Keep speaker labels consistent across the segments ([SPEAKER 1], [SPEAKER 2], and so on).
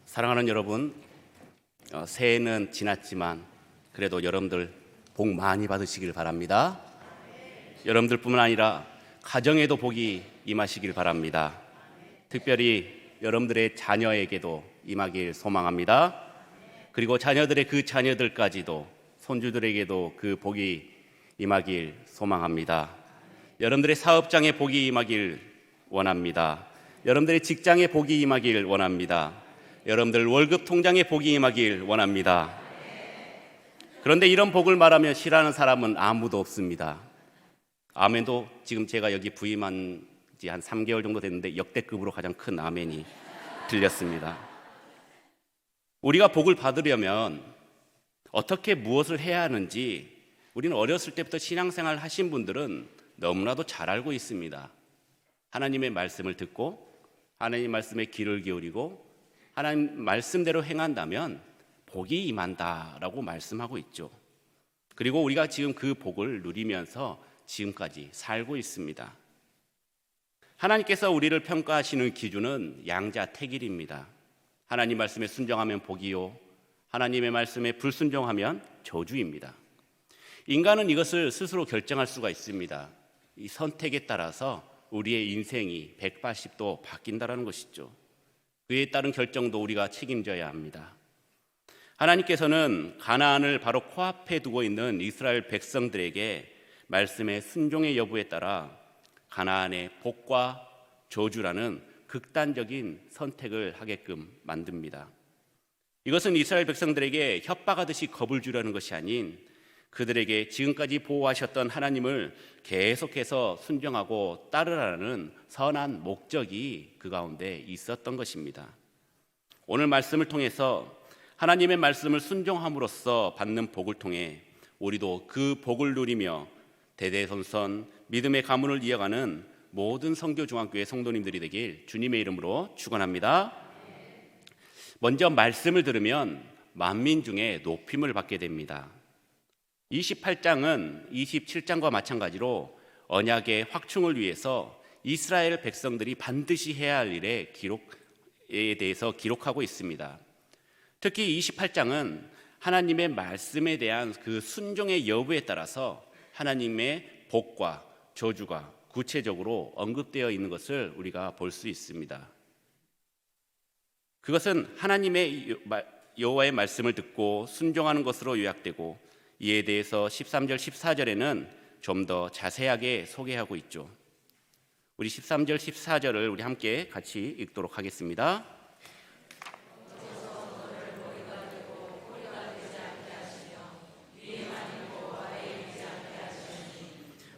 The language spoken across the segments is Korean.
[SPEAKER 1] 사랑하는 여러분, 새해는 지났지만 그래도 여러분들 복 많이 받으시길 바랍니다. 여러분들뿐만 아니라 가정에도 복이 임하시길 바랍니다. 특별히 여러분들의 자녀에게도 임하길 소망합니다. 그리고 자녀들의 그 자녀들까지도, 손주들에게도 그 복이 임하길 소망합니다. 여러분들의 사업장에 복이 임하길 원합니다. 여러분들의 직장에 복이 임하길 원합니다. 여러분들 월급 통장에 복이 임하길 원합니다. 그런데 이런 복을 말하면 싫어하는 사람은 아무도 없습니다. 아멘도 지금 제가 여기 부임한 지 한 3개월 정도 됐는데 역대급으로 가장 큰 아멘이 들렸습니다. 우리가 복을 받으려면 어떻게 무엇을 해야 하는지 우리는 어렸을 때부터 신앙생활 하신 분들은 너무나도 잘 알고 있습니다. 하나님의 말씀을 듣고 하나님 말씀에 귀를 기울이고 하나님 말씀대로 행한다면 복이 임한다라고 말씀하고 있죠. 그리고 우리가 지금 그 복을 누리면서 지금까지 살고 있습니다. 하나님께서 우리를 평가하시는 기준은 양자택일입니다. 하나님 말씀에 순종하면 복이요, 하나님의 말씀에 불순종하면 저주입니다. 인간은 이것을 스스로 결정할 수가 있습니다. 이 선택에 따라서 우리의 인생이 180도 바뀐다는 것이죠. 그에 따른 결정도 우리가 책임져야 합니다. 하나님께서는 가나안을 바로 코앞에 두고 있는 이스라엘 백성들에게 말씀의 순종의 여부에 따라 가나안의 복과 저주라는 극단적인 선택을 하게끔 만듭니다. 이것은 이스라엘 백성들에게 협박하듯이 겁을 주려는 것이 아닌 그들에게 지금까지 보호하셨던 하나님을 계속해서 순종하고 따르라는 선한 목적이 그 가운데 있었던 것입니다. 오늘 말씀을 통해서 하나님의 말씀을 순종함으로써 받는 복을 통해 우리도 그 복을 누리며 대대손손 믿음의 가문을 이어가는 모든 성교중앙교회 성도님들이 되길 주님의 이름으로 축원합니다. 먼저 말씀을 들으면 만민 중에 높임을 받게 됩니다. 28장은 27장과 마찬가지로 언약의 확충을 위해서 이스라엘 백성들이 반드시 해야 할 일에 대해서 기록하고 있습니다. 특히 28장은 하나님의 말씀에 대한 그 순종의 여부에 따라서 하나님의 복과 저주가 구체적으로 언급되어 있는 것을 우리가 볼 수 있습니다. 그것은 하나님의 여호와의 말씀을 듣고 순종하는 것으로 요약되고 이에 대해서 13절, 14절에는 좀 더 자세하게 소개하고 있죠. 우리 13절, 14절을 우리 함께 같이 읽도록 하겠습니다.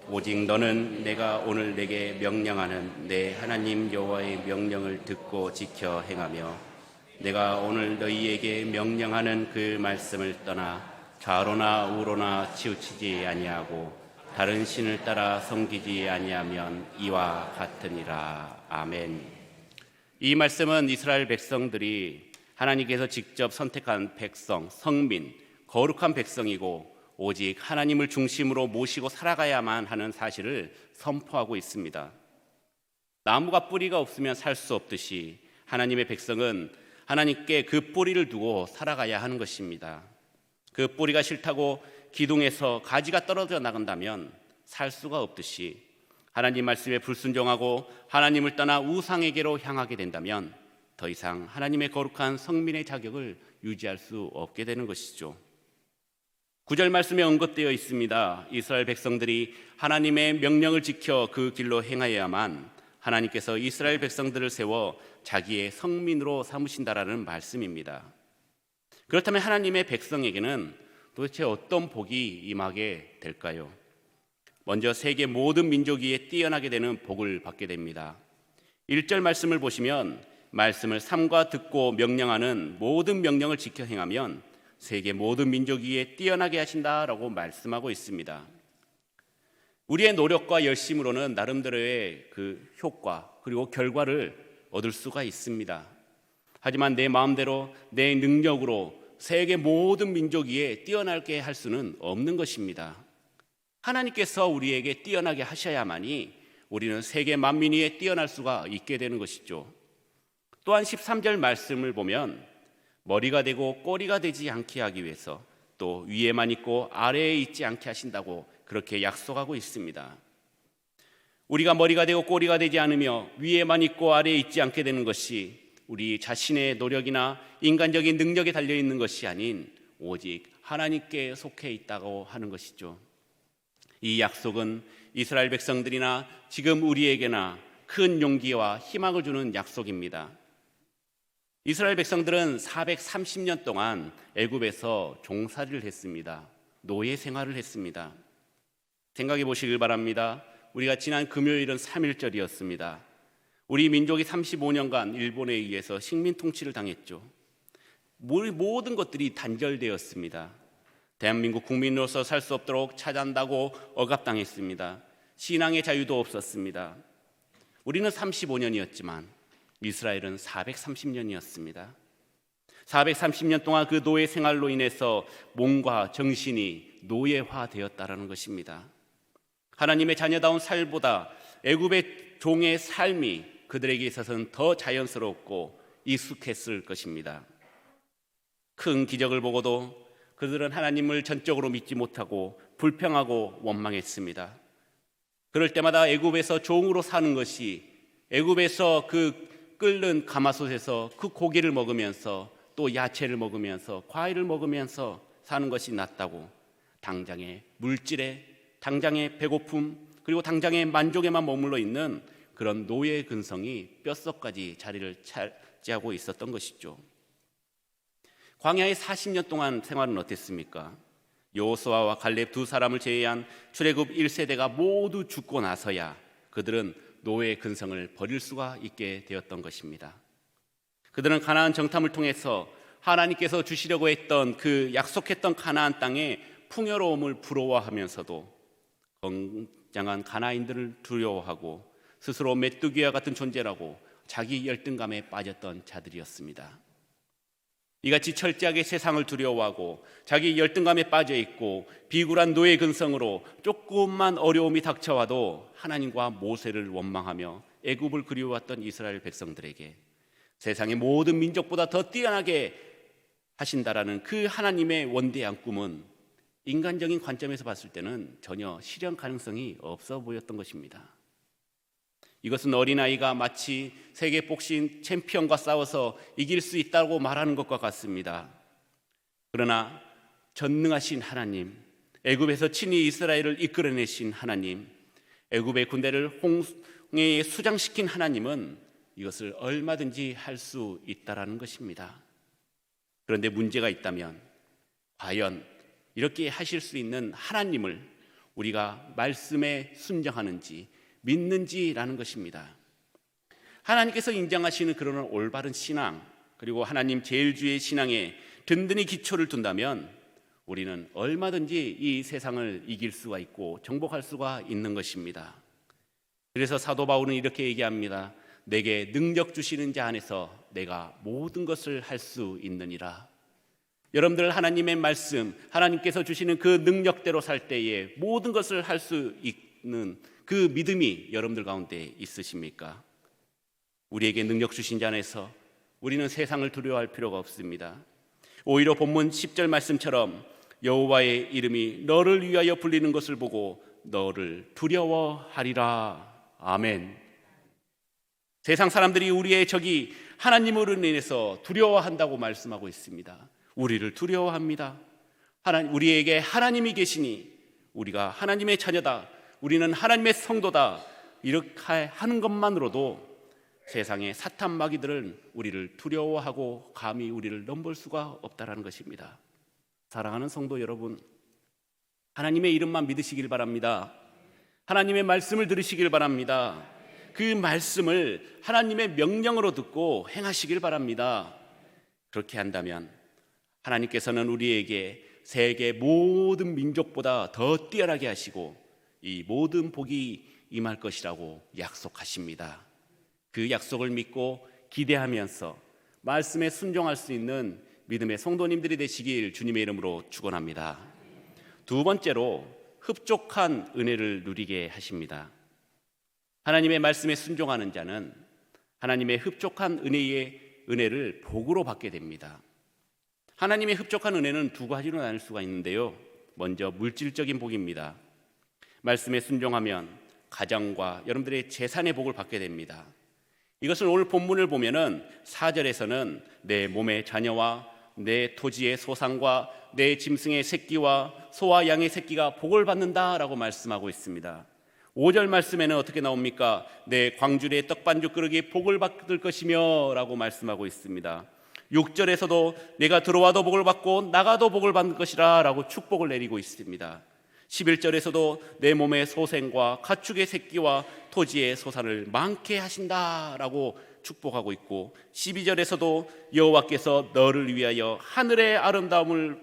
[SPEAKER 1] 오직 너는 내가 오늘 내게 명령하는 내 하나님 여호와의 명령을 듣고 지켜 행하며 내가 오늘 너희에게 명령하는 그 말씀을 떠나 좌로나 우로나 치우치지 아니하고 다른 신을 따라 섬기지 아니하면 이와 같으니라. 아멘. 이 말씀은 이스라엘 백성들이 하나님께서 직접 선택한 백성, 성민, 거룩한 백성이고 오직 하나님을 중심으로 모시고 살아가야만 하는 사실을 선포하고 있습니다. 나무가 뿌리가 없으면 살 수 없듯이 하나님의 백성은 하나님께 그 뿌리를 두고 살아가야 하는 것입니다. 그 뿌리가 싫다고 기둥에서 가지가 떨어져 나간다면 살 수가 없듯이 하나님 말씀에 불순종하고 하나님을 떠나 우상에게로 향하게 된다면 더 이상 하나님의 거룩한 성민의 자격을 유지할 수 없게 되는 것이죠. 9절 말씀에 언급되어 있습니다. 이스라엘 백성들이 하나님의 명령을 지켜 그 길로 행하여야만 하나님께서 이스라엘 백성들을 세워 자기의 성민으로 삼으신다라는 말씀입니다. 그렇다면 하나님의 백성에게는 도대체 어떤 복이 임하게 될까요? 먼저 세계 모든 민족 위에 뛰어나게 되는 복을 받게 됩니다. 1절 말씀을 보시면 말씀을 삼가 듣고 명령하는 모든 명령을 지켜 행하면 세계 모든 민족 위에 뛰어나게 하신다라고 말씀하고 있습니다. 우리의 노력과 열심으로는 나름대로의 그 효과 그리고 결과를 얻을 수가 있습니다. 하지만 내 마음대로 내 능력으로 세계 모든 민족 위에 뛰어나게 할 수는 없는 것입니다. 하나님께서 우리에게 뛰어나게 하셔야만이 우리는 세계 만민 위에 뛰어날 수가 있게 되는 것이죠. 또한 13절 말씀을 보면 머리가 되고 꼬리가 되지 않게 하기 위해서 또 위에만 있고 아래에 있지 않게 하신다고 그렇게 약속하고 있습니다. 우리가 머리가 되고 꼬리가 되지 않으며 위에만 있고 아래에 있지 않게 되는 것이 우리 자신의 노력이나 인간적인 능력에 달려있는 것이 아닌 오직 하나님께 속해 있다고 하는 것이죠. 이 약속은 이스라엘 백성들이나 지금 우리에게나 큰 용기와 희망을 주는 약속입니다. 이스라엘 백성들은 430년 동안 애굽에서 종살이를 했습니다. 노예 생활을 했습니다. 생각해 보시길 바랍니다. 우리가 지난 금요일은 3.1절이었습니다. 우리 민족이 35년간 일본에 의해서 식민 통치를 당했죠. 모든 것들이 단절되었습니다. 대한민국 국민으로서 살 수 없도록 차단하고 억압당했습니다. 신앙의 자유도 없었습니다. 우리는 35년이었지만 이스라엘은 430년이었습니다. 430년 동안 그 노예 생활로 인해서 몸과 정신이 노예화되었다라는 것입니다. 하나님의 자녀다운 삶보다 애굽의 종의 삶이 그들에게 있어서는 더 자연스럽고 익숙했을 것입니다. 큰 기적을 보고도 그들은 하나님을 전적으로 믿지 못하고 불평하고 원망했습니다. 그럴 때마다 애굽에서 종으로 사는 것이, 애굽에서 그 끓는 가마솥에서 그 고기를 먹으면서 또 야채를 먹으면서 과일을 먹으면서 사는 것이 낫다고, 당장의 물질에, 당장의 배고픔, 그리고 당장의 만족에만 머물러 있는 그런 노예의 근성이 뼛속까지 자리를 차지하고 있었던 것이죠. 광야에 40년 동안 생활은 어땠습니까? 여호수아와 갈렙 두 사람을 제외한 출애굽 1세대가 모두 죽고 나서야 그들은 노예의 근성을 버릴 수가 있게 되었던 것입니다. 그들은 가나안 정탐을 통해서 하나님께서 주시려고 했던 그 약속했던 가나안 땅의 풍요로움을 부러워하면서도 건장한 가나안인들을 두려워하고 스스로 메뚜기와 같은 존재라고 자기 열등감에 빠졌던 자들이었습니다. 이같이 철저하게 세상을 두려워하고 자기 열등감에 빠져있고 비굴한 노예 근성으로 조금만 어려움이 닥쳐와도 하나님과 모세를 원망하며 애굽을 그리워왔던 이스라엘 백성들에게 세상의 모든 민족보다 더 뛰어나게 하신다라는 그 하나님의 원대한 꿈은 인간적인 관점에서 봤을 때는 전혀 실현 가능성이 없어 보였던 것입니다. 이것은 어린아이가 마치 세계 복싱 챔피언과 싸워서 이길 수 있다고 말하는 것과 같습니다. 그러나 전능하신 하나님, 애굽에서 친히 이스라엘을 이끌어내신 하나님, 애굽의 군대를 홍해에 수장시킨 하나님은 이것을 얼마든지 할 수 있다라는 것입니다. 그런데 문제가 있다면 과연 이렇게 하실 수 있는 하나님을 우리가 말씀에 순종하는지 믿는지라는 것입니다. 하나님께서 인정하시는 그런 올바른 신앙, 그리고 하나님 제일주의 신앙에 든든히 기초를 둔다면 우리는 얼마든지 이 세상을 이길 수가 있고 정복할 수가 있는 것입니다. 그래서 사도 바울은 이렇게 얘기합니다. 내게 능력 주시는 자 안에서 내가 모든 것을 할 수 있느니라. 여러분들 하나님의 말씀, 하나님께서 주시는 그 능력대로 살 때에 모든 것을 할 수 있는 그 믿음이 여러분들 가운데 있으십니까? 우리에게 능력 주신 자 안에서 우리는 세상을 두려워할 필요가 없습니다. 오히려 본문 10절 말씀처럼 여호와의 이름이 너를 위하여 불리는 것을 보고 너를 두려워하리라. 아멘. 세상 사람들이 우리의 적이 하나님으로 인해서 두려워한다고 말씀하고 있습니다. 우리를 두려워합니다. 우리에게 하나님이 계시니 우리가 하나님의 자녀다, 우리는 하나님의 성도다, 이렇게 하는 것만으로도 세상의 사탄 마귀들은 우리를 두려워하고 감히 우리를 넘볼 수가 없다라는 것입니다. 사랑하는 성도 여러분, 하나님의 이름만 믿으시길 바랍니다. 하나님의 말씀을 들으시길 바랍니다. 그 말씀을 하나님의 명령으로 듣고 행하시길 바랍니다. 그렇게 한다면 하나님께서는 우리에게 세계 모든 민족보다 더 뛰어나게 하시고 이 모든 복이 임할 것이라고 약속하십니다. 그 약속을 믿고 기대하면서 말씀에 순종할 수 있는 믿음의 성도님들이 되시길 주님의 이름으로 축원합니다. 두 번째로 흡족한 은혜를 누리게 하십니다. 하나님의 말씀에 순종하는 자는 하나님의 흡족한 은혜를 복으로 받게 됩니다. 하나님의 흡족한 은혜는 두 가지로 나눌 수가 있는데요. 먼저 물질적인 복입니다. 말씀에 순종하면 가정과 여러분들의 재산의 복을 받게 됩니다. 이것은 오늘 본문을 보면은 4절에서는 내 몸의 자녀와 내 토지의 소산과 내 짐승의 새끼와 소와 양의 새끼가 복을 받는다라고 말씀하고 있습니다. 5절 말씀에는 어떻게 나옵니까? 내 광주리의 떡반죽 그릇이 복을 받을 것이며 라고 말씀하고 있습니다. 6절에서도 내가 들어와도 복을 받고 나가도 복을 받는 것이라 라고 축복을 내리고 있습니다. 11절에서도 내 몸의 소생과 가축의 새끼와 토지의 소산을 많게 하신다라고 축복하고 있고, 12절에서도 여호와께서 너를 위하여 하늘의 아름다움을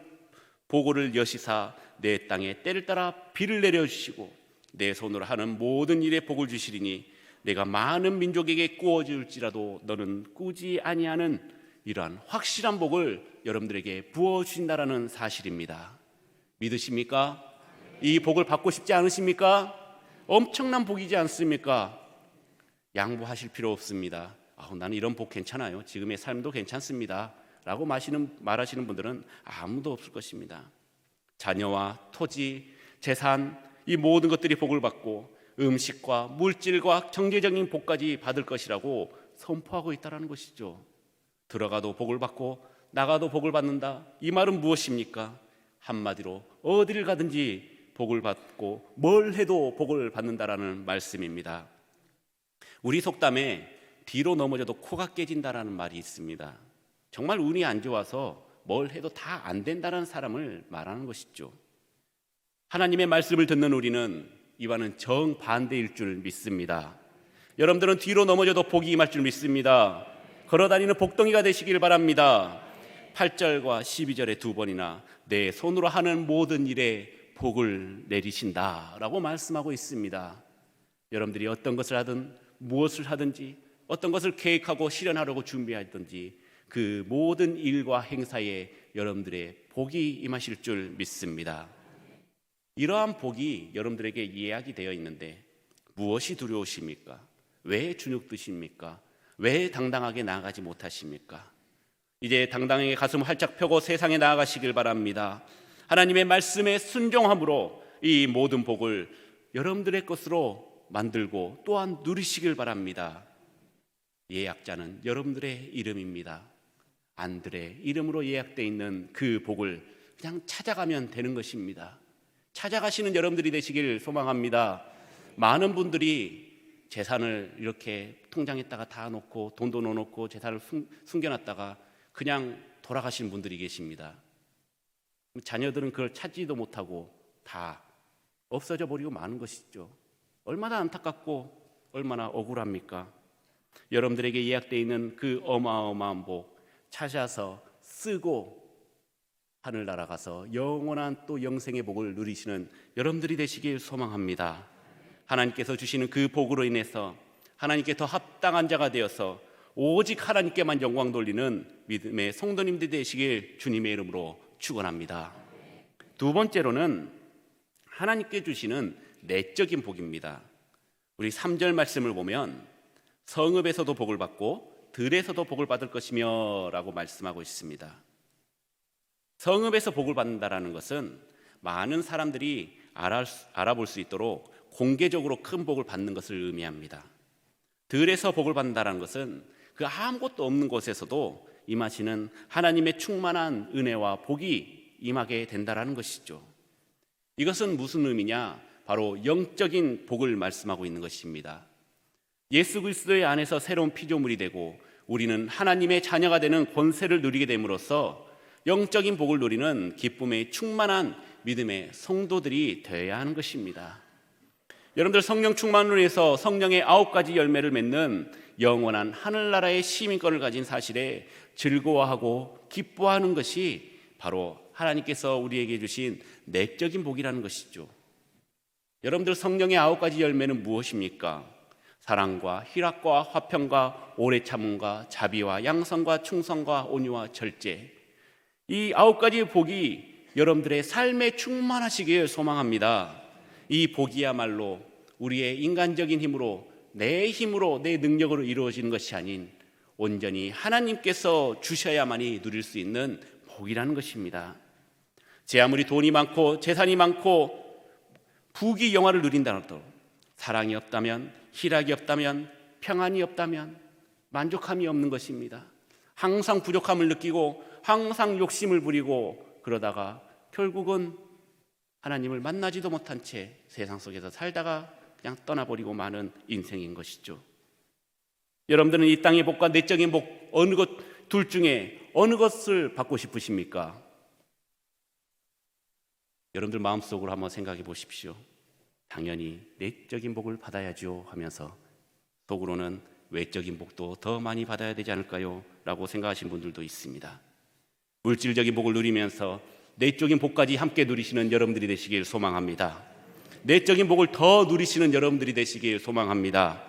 [SPEAKER 1] 보고를 여시사 내 땅에 때를 따라 비를 내려주시고 내 손으로 하는 모든 일에 복을 주시리니 내가 많은 민족에게 꾸어줄지라도 너는 꾸지 아니하는 이러한 확실한 복을 여러분들에게 부어주신다라는 사실입니다. 믿으십니까? 이 복을 받고 싶지 않으십니까? 엄청난 복이지 않습니까? 양보하실 필요 없습니다. 나는 이런 복 괜찮아요, 지금의 삶도 괜찮습니다 라고 말하시는 분들은 아무도 없을 것입니다. 자녀와 토지, 재산, 이 모든 것들이 복을 받고 음식과 물질과 경제적인 복까지 받을 것이라고 선포하고 있다는 것이죠. 들어가도 복을 받고 나가도 복을 받는다, 이 말은 무엇입니까? 한마디로 어디를 가든지 복을 받고 뭘 해도 복을 받는다라는 말씀입니다. 우리 속담에 뒤로 넘어져도 코가 깨진다라는 말이 있습니다. 정말 운이 안 좋아서 뭘 해도 다 안 된다는 사람을 말하는 것이죠. 하나님의 말씀을 듣는 우리는 이와는 정반대일 줄 믿습니다. 여러분들은 뒤로 넘어져도 복이 임할 줄 믿습니다. 걸어다니는 복덩이가 되시길 바랍니다. 8절과 12절에 두 번이나 내 손으로 하는 모든 일에 복을 내리신다라고 말씀하고 있습니다. 여러분들이 어떤 것을 하든 무엇을 하든지 어떤 것을 계획하고 실현하려고 준비하든지 그 모든 일과 행사에 여러분들의 복이 임하실 줄 믿습니다. 이러한 복이 여러분들에게 예약이 되어 있는데 무엇이 두려우십니까? 왜 주눅드십니까? 왜 당당하게 나아가지 못하십니까? 이제 당당하게 가슴 활짝 펴고 세상에 나아가시길 바랍니다. 하나님의 말씀에 순종함으로 이 모든 복을 여러분들의 것으로 만들고 또한 누리시길 바랍니다. 예약자는 여러분들의 이름입니다. 안드레 이름으로 예약되어 있는 그 복을 그냥 찾아가면 되는 것입니다. 찾아가시는 여러분들이 되시길 소망합니다. 많은 분들이 재산을 이렇게 통장에다가 다 놓고 돈도 넣어놓고 재산을 숨겨놨다가 그냥 돌아가신 분들이 계십니다. 자녀들은 그걸 찾지도 못하고 다 없어져 버리고 마는 것이죠. 얼마나 안타깝고 얼마나 억울합니까? 여러분들에게 예약되어 있는 그 어마어마한 복 찾아서 쓰고 하늘나라 가서 영원한 또 영생의 복을 누리시는 여러분들이 되시길 소망합니다. 하나님께서 주시는 그 복으로 인해서 하나님께 더 합당한 자가 되어서 오직 하나님께만 영광 돌리는 믿음의 성도님들이 되시길 주님의 이름으로 축원합니다. 두 번째로는 하나님께 주시는 내적인 복입니다. 우리 3절 말씀을 보면 성읍에서도 복을 받고 들에서도 복을 받을 것이며 라고 말씀하고 있습니다. 성읍에서 복을 받는다라는 것은 많은 사람들이 알아볼 수 있도록 공개적으로 큰 복을 받는 것을 의미합니다. 들에서 복을 받는다라는 것은 그 아무것도 없는 곳에서도 임하시는 하나님의 충만한 은혜와 복이 임하게 된다라는 것이죠. 이것은 무슨 의미냐? 바로 영적인 복을 말씀하고 있는 것입니다. 예수 그리스도의 안에서 새로운 피조물이 되고 우리는 하나님의 자녀가 되는 권세를 누리게 됨으로써 영적인 복을 누리는 기쁨의 충만한 믿음의 성도들이 되어야 하는 것입니다. 여러분들 성령 충만으로 인해서 성령의 9가지 열매를 맺는 영원한 하늘나라의 시민권을 가진 사실에 즐거워하고 기뻐하는 것이 바로 하나님께서 우리에게 주신 내적인 복이라는 것이죠. 여러분들 성령의 9가지 열매는 무엇입니까? 사랑과 희락과 화평과 오래 참음과 자비와 양선과 충성과 온유와 절제, 이 9가지 복이 여러분들의 삶에 충만하시길 소망합니다. 이 복이야말로 우리의 인간적인 힘으로 내 힘으로 내 능력으로 이루어지는 것이 아닌 온전히 하나님께서 주셔야만이 누릴 수 있는 복이라는 것입니다. 제 아무리 돈이 많고 재산이 많고 부귀 영화를 누린다 하더라도 사랑이 없다면, 희락이 없다면, 평안이 없다면 만족함이 없는 것입니다. 항상 부족함을 느끼고 항상 욕심을 부리고 그러다가 결국은 하나님을 만나지도 못한 채 세상 속에서 살다가 그냥 떠나버리고 마는 인생인 것이죠. 여러분들은 이 땅의 복과 내적인 복 어느 것 둘 중에 어느 것을 받고 싶으십니까? 여러분들 마음속으로 한번 생각해 보십시오. 당연히 내적인 복을 받아야죠 하면서 속으로는 외적인 복도 더 많이 받아야 되지 않을까요? 라고 생각하시는 분들도 있습니다. 물질적인 복을 누리면서 내적인 복까지 함께 누리시는 여러분들이 되시길 소망합니다. 내적인 복을 더 누리시는 여러분들이 되시길 소망합니다.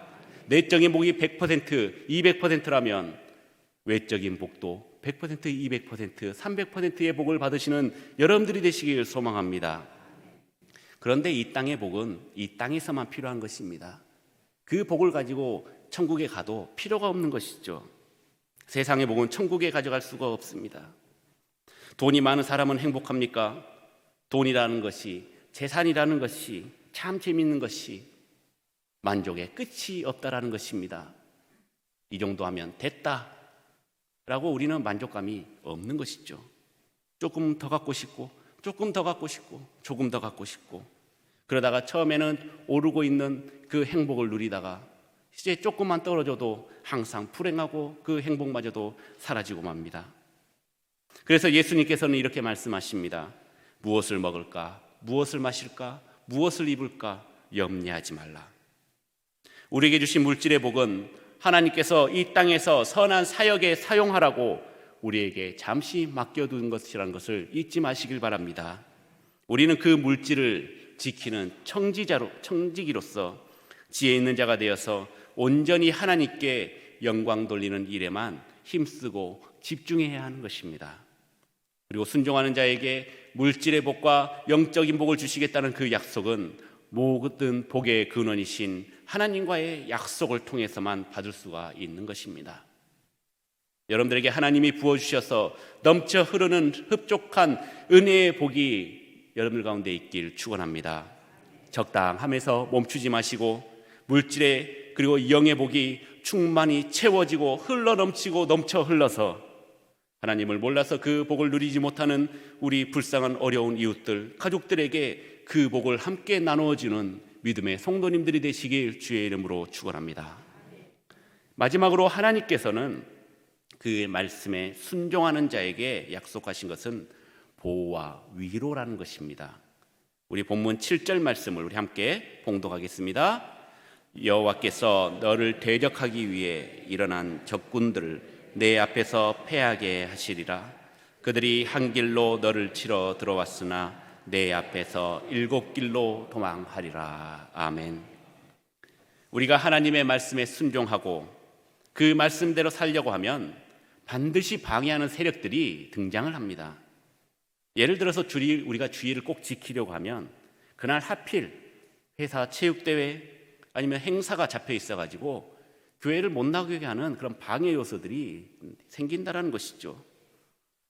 [SPEAKER 1] 내적인 복이 100%, 200%라면 외적인 복도 100%, 200%, 300%의 복을 받으시는 여러분들이 되시길 소망합니다. 그런데 이 땅의 복은 이 땅에서만 필요한 것입니다. 그 복을 가지고 천국에 가도 필요가 없는 것이죠. 세상의 복은 천국에 가져갈 수가 없습니다. 돈이 많은 사람은 행복합니까? 돈이라는 것이, 재산이라는 것이, 참 재미있는 것이 만족의 끝이 없다라는 것입니다. 이 정도 하면 됐다 라고 우리는 만족감이 없는 것이죠. 조금 더 갖고 싶고, 조금 더 갖고 싶고, 조금 더 갖고 싶고, 그러다가 처음에는 오르고 있는 그 행복을 누리다가 이제 조금만 떨어져도 항상 불행하고 그 행복마저도 사라지고 맙니다. 그래서 예수님께서는 이렇게 말씀하십니다. 무엇을 먹을까? 무엇을 마실까? 무엇을 입을까? 염려하지 말라. 우리에게 주신 물질의 복은 하나님께서 이 땅에서 선한 사역에 사용하라고 우리에게 잠시 맡겨둔 것이라는 것을 잊지 마시길 바랍니다. 우리는 그 물질을 지키는 청지기로서 지혜 있는 자가 되어서 온전히 하나님께 영광 돌리는 일에만 힘쓰고 집중해야 하는 것입니다. 그리고 순종하는 자에게 물질의 복과 영적인 복을 주시겠다는 그 약속은 모든 복의 근원이신 하나님과의 약속을 통해서만 받을 수가 있는 것입니다. 여러분들에게 하나님이 부어주셔서 넘쳐 흐르는 흡족한 은혜의 복이 여러분들 가운데 있길 축원합니다. 적당함에서 멈추지 마시고 물질의 그리고 영의 복이 충만히 채워지고 흘러넘치고 넘쳐 흘러서 하나님을 몰라서 그 복을 누리지 못하는 우리 불쌍한 어려운 이웃들, 가족들에게 그 복을 함께 나누어주는 믿음의 성도님들이 되시길 주의 이름으로 축원합니다. 마지막으로 하나님께서는 그 말씀에 순종하는 자에게 약속하신 것은 보호와 위로라는 것입니다. 우리 본문 7절 말씀을 우리 함께 봉독하겠습니다. 여호와께서 너를 대적하기 위해 일어난 적군들을 내 앞에서 패하게 하시리라. 그들이 한 길로 너를 치러 들어왔으나 내 앞에서 7길로 도망하리라. 아멘. 우리가 하나님의 말씀에 순종하고 그 말씀대로 살려고 하면 반드시 방해하는 세력들이 등장을 합니다. 예를 들어서 우리가 주의를 꼭 지키려고 하면 그날 하필 회사 체육대회 아니면 행사가 잡혀 있어가지고 교회를 못 나가게 하는 그런 방해 요소들이 생긴다는 것이죠.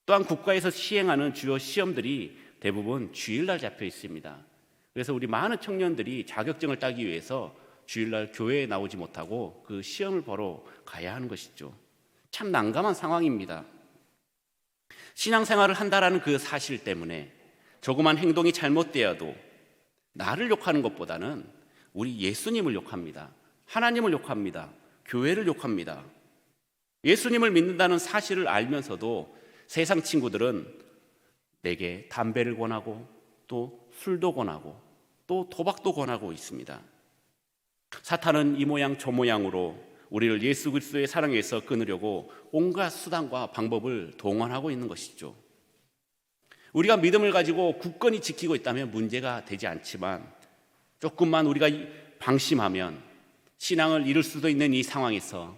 [SPEAKER 1] 또한 국가에서 시행하는 주요 시험들이 대부분 주일날 잡혀 있습니다. 그래서 우리 많은 청년들이 자격증을 따기 위해서 주일날 교회에 나오지 못하고 그 시험을 보러 가야 하는 것이죠. 참 난감한 상황입니다. 신앙생활을 한다라는 그 사실 때문에 조그만 행동이 잘못되어도 나를 욕하는 것보다는 우리 예수님을 욕합니다. 하나님을 욕합니다. 교회를 욕합니다. 예수님을 믿는다는 사실을 알면서도 세상 친구들은 내게 담배를 권하고 또 술도 권하고 또 도박도 권하고 있습니다. 사탄은 이 모양 저 모양으로 우리를 예수 그리스도의 사랑에서 끊으려고 온갖 수단과 방법을 동원하고 있는 것이죠. 우리가 믿음을 가지고 굳건히 지키고 있다면 문제가 되지 않지만 조금만 우리가 방심하면 신앙을 잃을 수도 있는 이 상황에서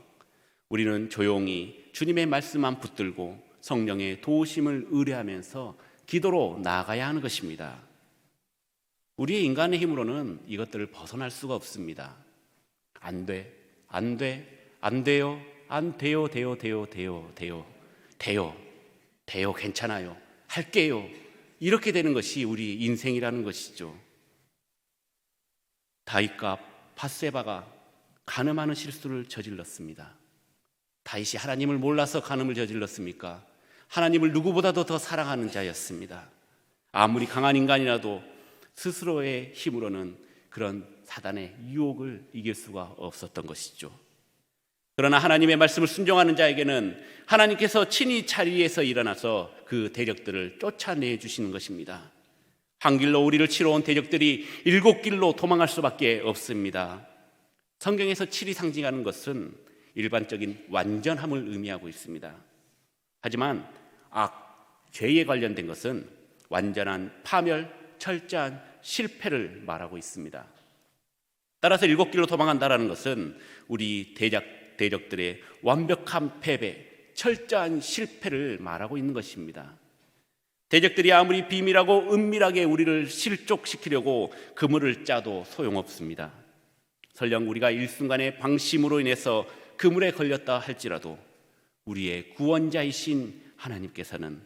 [SPEAKER 1] 우리는 조용히 주님의 말씀만 붙들고 성령의 도우심을 의뢰하면서 기도로 나아가야 하는 것입니다. 우리의 인간의 힘으로는 이것들을 벗어날 수가 없습니다. 안 돼, 안 돼, 안 돼요, 안 돼요, 돼요, 돼요, 돼요, 돼요, 돼요, 돼요, 괜찮아요, 할게요. 이렇게 되는 것이 우리 인생이라는 것이죠. 다윗과 밧세바가 간음하는 실수를 저질렀습니다. 다윗이 하나님을 몰라서 간음을 저질렀습니까? 하나님을 누구보다도 더 사랑하는 자였습니다. 아무리 강한 인간이라도 스스로의 힘으로는 그런 사단의 유혹을 이길 수가 없었던 것이죠. 그러나 하나님의 말씀을 순종하는 자에게는 하나님께서 친히 자리에서 일어나서 그 대적들을 쫓아내 주시는 것입니다. 한 길로 우리를 치러 온 대적들이 7길로 도망할 수밖에 없습니다. 성경에서 7이 상징하는 것은 일반적인 완전함을 의미하고 있습니다. 하지만 죄에 관련된 것은 완전한 파멸, 철저한 실패를 말하고 있습니다. 따라서 7길로 도망한다는 것은 우리 대적들의 완벽한 패배, 철저한 실패를 말하고 있는 것입니다. 대적들이 아무리 비밀하고 은밀하게 우리를 실족시키려고 그물을 짜도 소용없습니다. 설령 우리가 일순간의 방심으로 인해서 그물에 걸렸다 할지라도 우리의 구원자이신 하나님께서는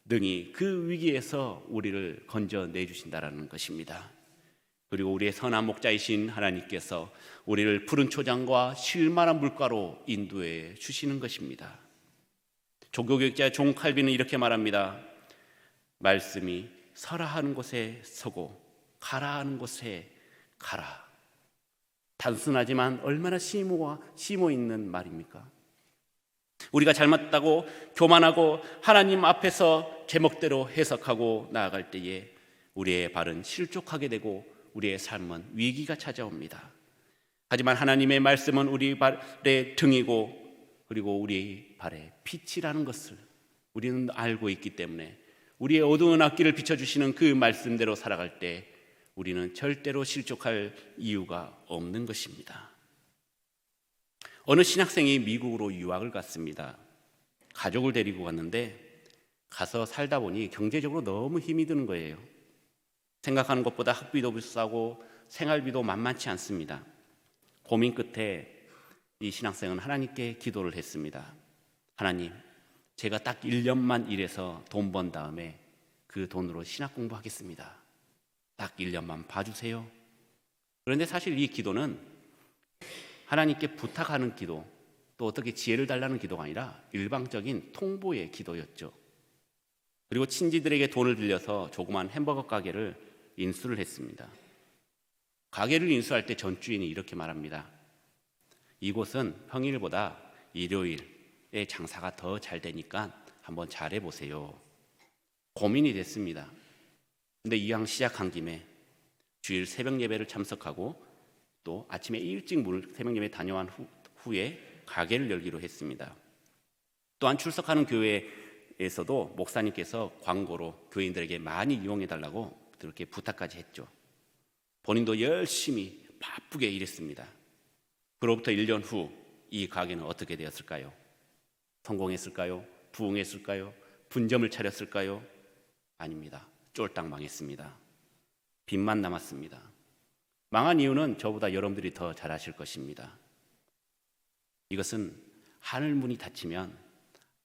[SPEAKER 1] 능히 그 위기에서 우리를 건져내 주신다는 것입니다. 그리고 우리의 선한 목자이신 하나님께서 우리를 푸른 초장과 쉴만한 물가로 인도해 주시는 것입니다. 종교교육자 존 칼빈은 이렇게 말합니다. 말씀이 서라 하는 곳에 서고 가라 하는 곳에 가라. 단순하지만 얼마나 심오 있는 말입니까? 우리가 잘못다고 교만하고 하나님 앞에서 제목대로 해석하고 나아갈 때에 우리의 발은 실족하게 되고 우리의 삶은 위기가 찾아옵니다. 하지만 하나님의 말씀은 우리 발의 등이고 그리고 우리 발의 빛이라는 것을 우리는 알고 있기 때문에 우리의 어두운 앞길을 비춰주시는 그 말씀대로 살아갈 때 우리는 절대로 실족할 이유가 없는 것입니다. 어느 신학생이 미국으로 유학을 갔습니다. 가족을 데리고 갔는데 가서 살다 보니 경제적으로 너무 힘이 드는 거예요. 생각하는 것보다 학비도 비싸고 생활비도 만만치 않습니다. 고민 끝에 이 신학생은 하나님께 기도를 했습니다. 하나님, 제가 딱 1년만 일해서 돈 번 다음에 그 돈으로 신학 공부하겠습니다. 딱 1년만 봐주세요. 그런데 사실 이 기도는 하나님께 부탁하는 기도, 또 어떻게 지혜를 달라는 기도가 아니라 일방적인 통보의 기도였죠. 그리고 친지들에게 돈을 빌려서 조그만 햄버거 가게를 인수를 했습니다. 가게를 인수할 때 전 주인이 이렇게 말합니다. 이곳은 평일보다 일요일에 장사가 더 잘 되니까 한번 잘해보세요. 고민이 됐습니다. 근데 이왕 시작한 김에 주일 새벽 예배를 참석하고 또 아침에 일찍 새벽 예배 다녀온 후에 가게를 열기로 했습니다. 또한 출석하는 교회에서도 목사님께서 광고로 교인들에게 많이 이용해달라고 그렇게 부탁까지 했죠. 본인도 열심히 바쁘게 일했습니다. 그로부터 1년 후 이 가게는 어떻게 되었을까요? 성공했을까요? 부흥했을까요? 분점을 차렸을까요? 아닙니다. 쫄딱 망했습니다. 빚만 남았습니다. 망한 이유는 저보다 여러분들이 더 잘 아실 것입니다. 이것은 하늘문이 닫히면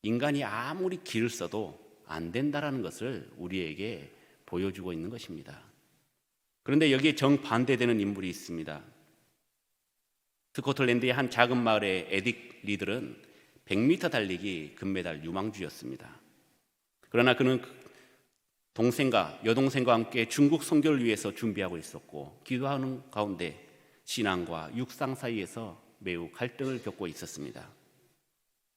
[SPEAKER 1] 인간이 아무리 길을 써도 안 된다라는 것을 우리에게 보여주고 있는 것입니다. 그런데 여기에 정반대되는 인물이 있습니다. 스코틀랜드의 한 작은 마을의 에딕 리들은 100m 달리기 금메달 유망주였습니다. 그러나 그는 여동생과 함께 중국 선교를 위해서 준비하고 있었고 기도하는 가운데 신앙과 육상 사이에서 매우 갈등을 겪고 있었습니다.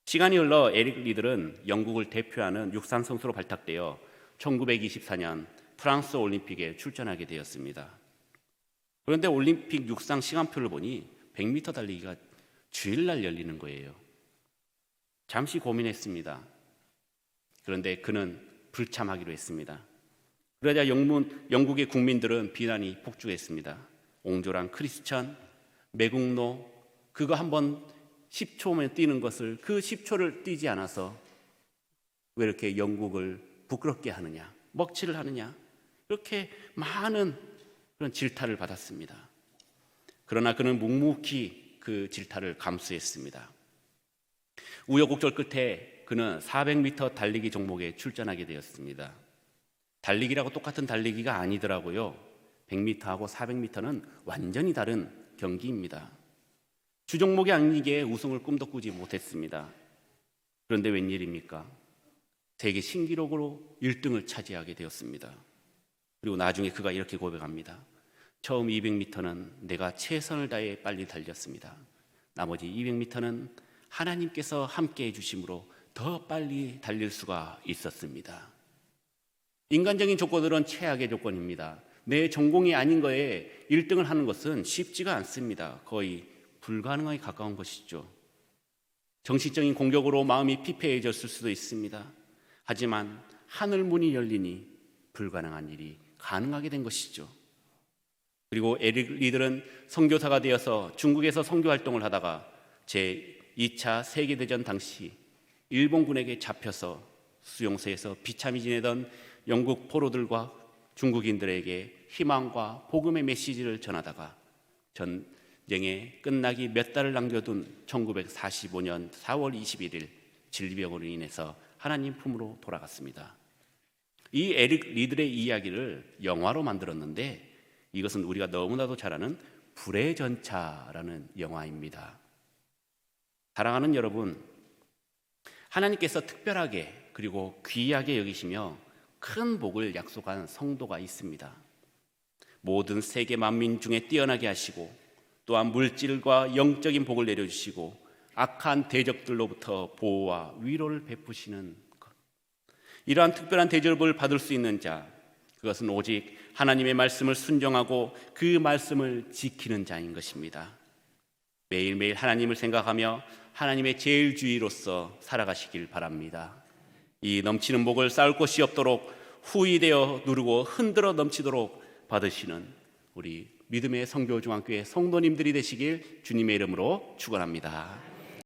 [SPEAKER 1] 시간이 흘러 에릭 리들은 영국을 대표하는 육상 선수로 발탁되어 1924년 프랑스 올림픽에 출전하게 되었습니다. 그런데 올림픽 육상 시간표를 보니 100m 달리기가 주일날 열리는 거예요. 잠시 고민했습니다. 그런데 그는 불참하기로 했습니다. 그러자 영국의 국민들은 비난이 폭주했습니다. 옹졸한 크리스천, 매국노, 그거 한번 10초면 뛰는 것을 그 10초를 뛰지 않아서 왜 이렇게 영국을 부끄럽게 하느냐, 먹칠을 하느냐, 이렇게 많은 그런 질타를 받았습니다. 그러나 그는 묵묵히 그 질타를 감수했습니다. 우여곡절 끝에 그는 400m 달리기 종목에 출전하게 되었습니다. 달리기라고 똑같은 달리기가 아니더라고요. 100m하고 400m는 완전히 다른 경기입니다. 주종목이 아니기에 우승을 꿈도 꾸지 못했습니다. 그런데 웬일입니까? 세계 신기록으로 1등을 차지하게 되었습니다. 그리고 나중에 그가 이렇게 고백합니다. 처음 200m는 내가 최선을 다해 빨리 달렸습니다. 나머지 200m는 하나님께서 함께 해주심으로 더 빨리 달릴 수가 있었습니다. 인간적인 조건들은 최악의 조건입니다. 내 전공이 아닌 거에 1등을 하는 것은 쉽지가 않습니다. 거의 불가능하게 가까운 것이죠. 정신적인 공격으로 마음이 피폐해졌을 수도 있습니다. 하지만 하늘 문이 열리니 불가능한 일이 가능하게 된 것이죠. 그리고 에릭 리들은 선교사가 되어서 중국에서 선교 활동을 하다가 제2차 세계대전 당시 일본군에게 잡혀서 수용소에서 비참히 지내던 영국 포로들과 중국인들에게 희망과 복음의 메시지를 전하다가 전쟁의 끝나기 몇 달을 남겨둔 1945년 4월 21일 질병으로 인해서 하나님 품으로 돌아갔습니다. 이 에릭 리들의 이야기를 영화로 만들었는데 이것은 우리가 너무나도 잘 아는 불의 전차라는 영화입니다. 사랑하는 여러분, 하나님께서 특별하게 그리고 귀하게 여기시며 큰 복을 약속한 성도가 있습니다. 모든 세계 만민 중에 뛰어나게 하시고 또한 물질과 영적인 복을 내려주시고 악한 대적들로부터 보호와 위로를 베푸시는 것. 이러한 특별한 대접을 받을 수 있는 자, 그것은 오직 하나님의 말씀을 순종하고 그 말씀을 지키는 자인 것입니다. 매일매일 하나님을 생각하며 하나님의 제일주의로서 살아가시길 바랍니다. 이 넘치는 복을 쌓을 곳이 없도록 후이되어 누르고 흔들어 넘치도록 받으시는 우리 믿음의 성교중앙교회 성도님들이 되시길 주님의 이름으로 축원합니다.